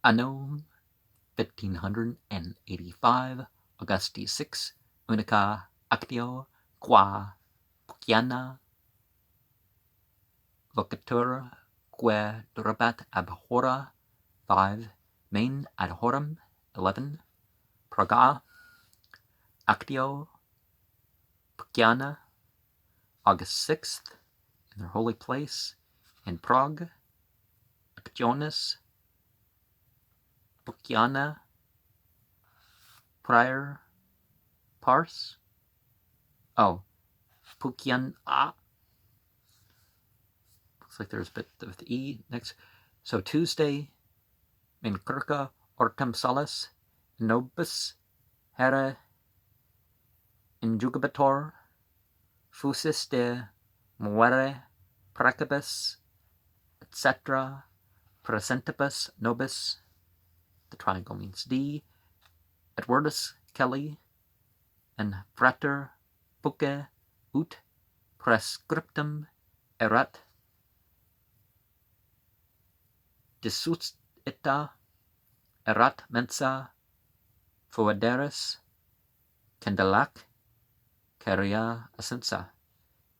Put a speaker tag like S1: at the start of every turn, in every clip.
S1: Anno 1585, Augusti 6, unica actio qua Puciana vocatur que durabat ab hora 5, main ad horam 11, praga actio Puciana, August 6th, in their holy place, in Prague, actionis Puciana prior pars. Oh, Puciana. Looks like there's a bit of the E next. So Tuesday, in Circa ortem salis, nobis here injugabator, fusis de muere precibus, etc. presentibus nobis. The triangle means D. Edwardus Kelly and frater Puce ut prescriptum erat dissusita erat mensa foederis candelac caria ascensa.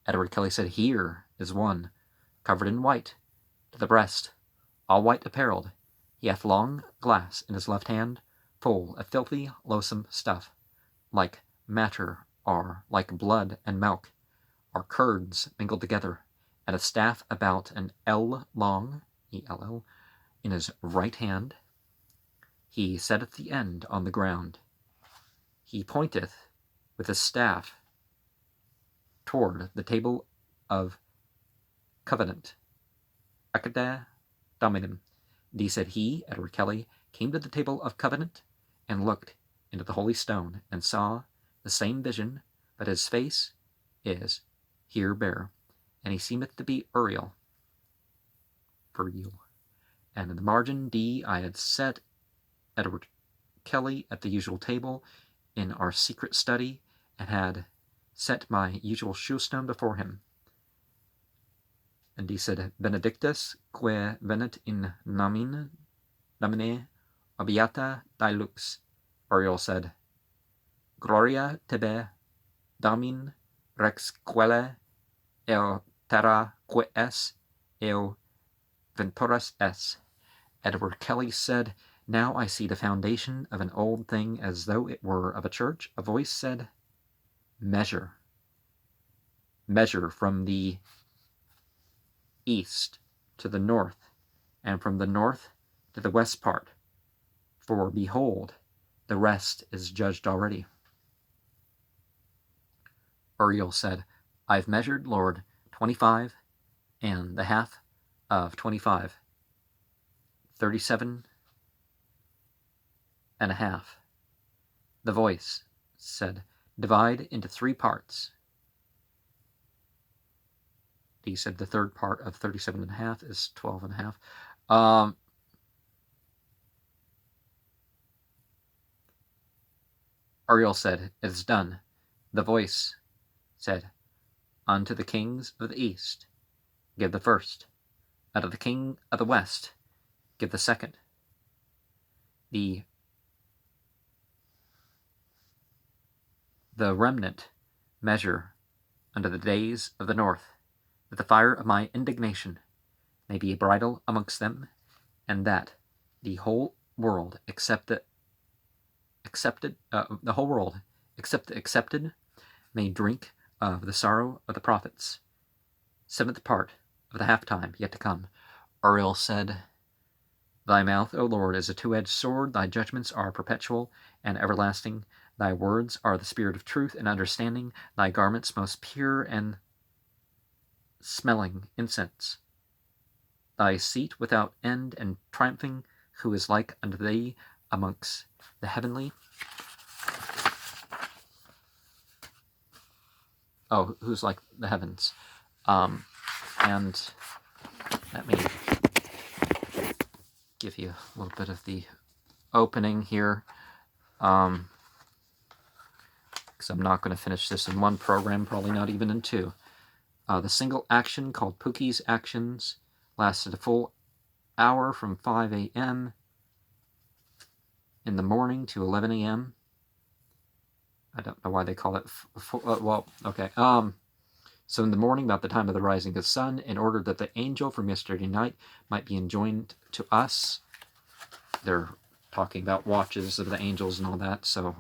S1: Edward Kelly said, "Here is one, covered in white, to the breast, all white apparelled. He hath long glass in his left hand, full of filthy, loathsome stuff, like matter, or like blood and milk, or curds mingled together, and a staff about an ell long, ELL, in his right hand. He setteth the end on the ground. He pointeth with his staff toward the table of covenant. Acade Dominum. D said he, Edward Kelly, came to the table of covenant and looked into the holy stone and saw the same vision, but his face is here bare, and he seemeth to be Uriel. And in the margin D I had set Edward Kelly at the usual table in our secret study and had set my usual shoe stone before him. And he said, Benedictus, que venet in nomine obiata dilux. Uriel said, Gloria tebe, Domin, rex quelle, eo terra que es, eo venturas es. Edward Kelly said, Now I see the foundation of an old thing as though it were of a church. A voice said, Measure. Measure from the east to the north, and from the north to the west part. For behold, the rest is judged already. Uriel said, I've measured, Lord, 25 and the half of 25, 37 and a half. The voice said, Divide into 3 parts. He said the third part of 37 and a half is 12 and a half. Uriel said, It is done. The voice said, Unto the kings of the east, give the first. Unto the king of the west, give the second. The remnant measure unto the days of the north, that the fire of my indignation may be a bridle amongst them, and that the whole world except the accepted may drink of the sorrow of the prophets. 7th part of the half-time yet to come. Uriel said, Thy mouth, O Lord, is a 2-edged sword. Thy judgments are perpetual and everlasting. Thy words are the spirit of truth and understanding. Thy garments most pure and smelling incense. Thy seat without end and triumphing, who is like unto thee amongst the heavenly. Oh, who's like the heavens. And let me give you a little bit of the opening here, because I'm not going to finish this in one program, probably not even in 2. The single action, called Pookie's Actions, lasted a full hour from 5 a.m. in the morning to 11 a.m. I don't know why they call it, well, okay. So in the morning, about the time of the rising of the sun, in order that the angel from yesterday night might be enjoined to us. They're talking about watches of the angels and all that. So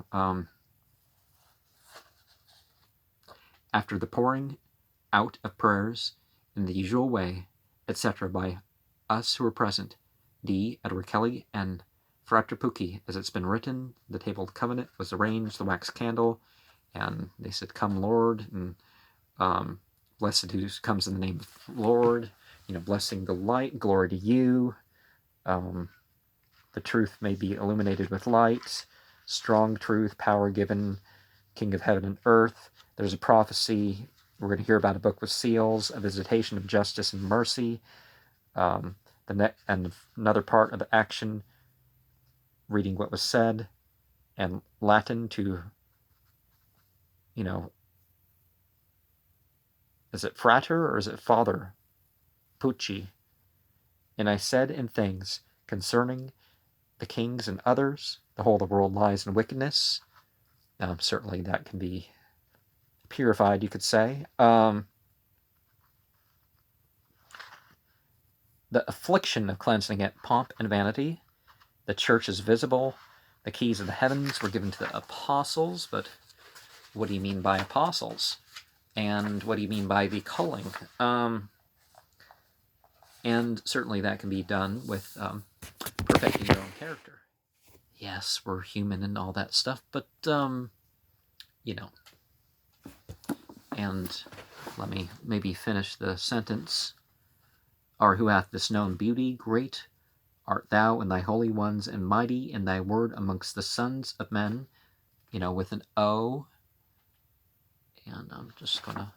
S1: after the pouring out of prayers in the usual way, etc., by us who were present, D. Edward Kelly and Frater Pookie, as it's been written, the table of the covenant was arranged, the wax candle, and they said, "Come, Lord," and blessed who comes in the name of the Lord, blessing the light, glory to you. The truth may be illuminated with light, strong truth, power given, King of heaven and earth. There's a prophecy. We're going to hear about a book with seals, a visitation of justice and mercy, and another part of the action, reading what was said, and Latin to, is it frater or is it father? Pucci. And I said in things concerning the kings and others, the whole of the world lies in wickedness. Certainly that can be purified, you could say. The affliction of cleansing it, pomp and vanity. The church is visible. The keys of the heavens were given to the apostles, but what do you mean by apostles? And what do you mean by the culling? And certainly that can be done with perfecting your own character. Yes, we're human and all that stuff, but, and let me maybe finish the sentence. Or who hath this known beauty? Great art thou in thy holy ones, and mighty in thy word amongst the sons of men, with an O. And I'm just going to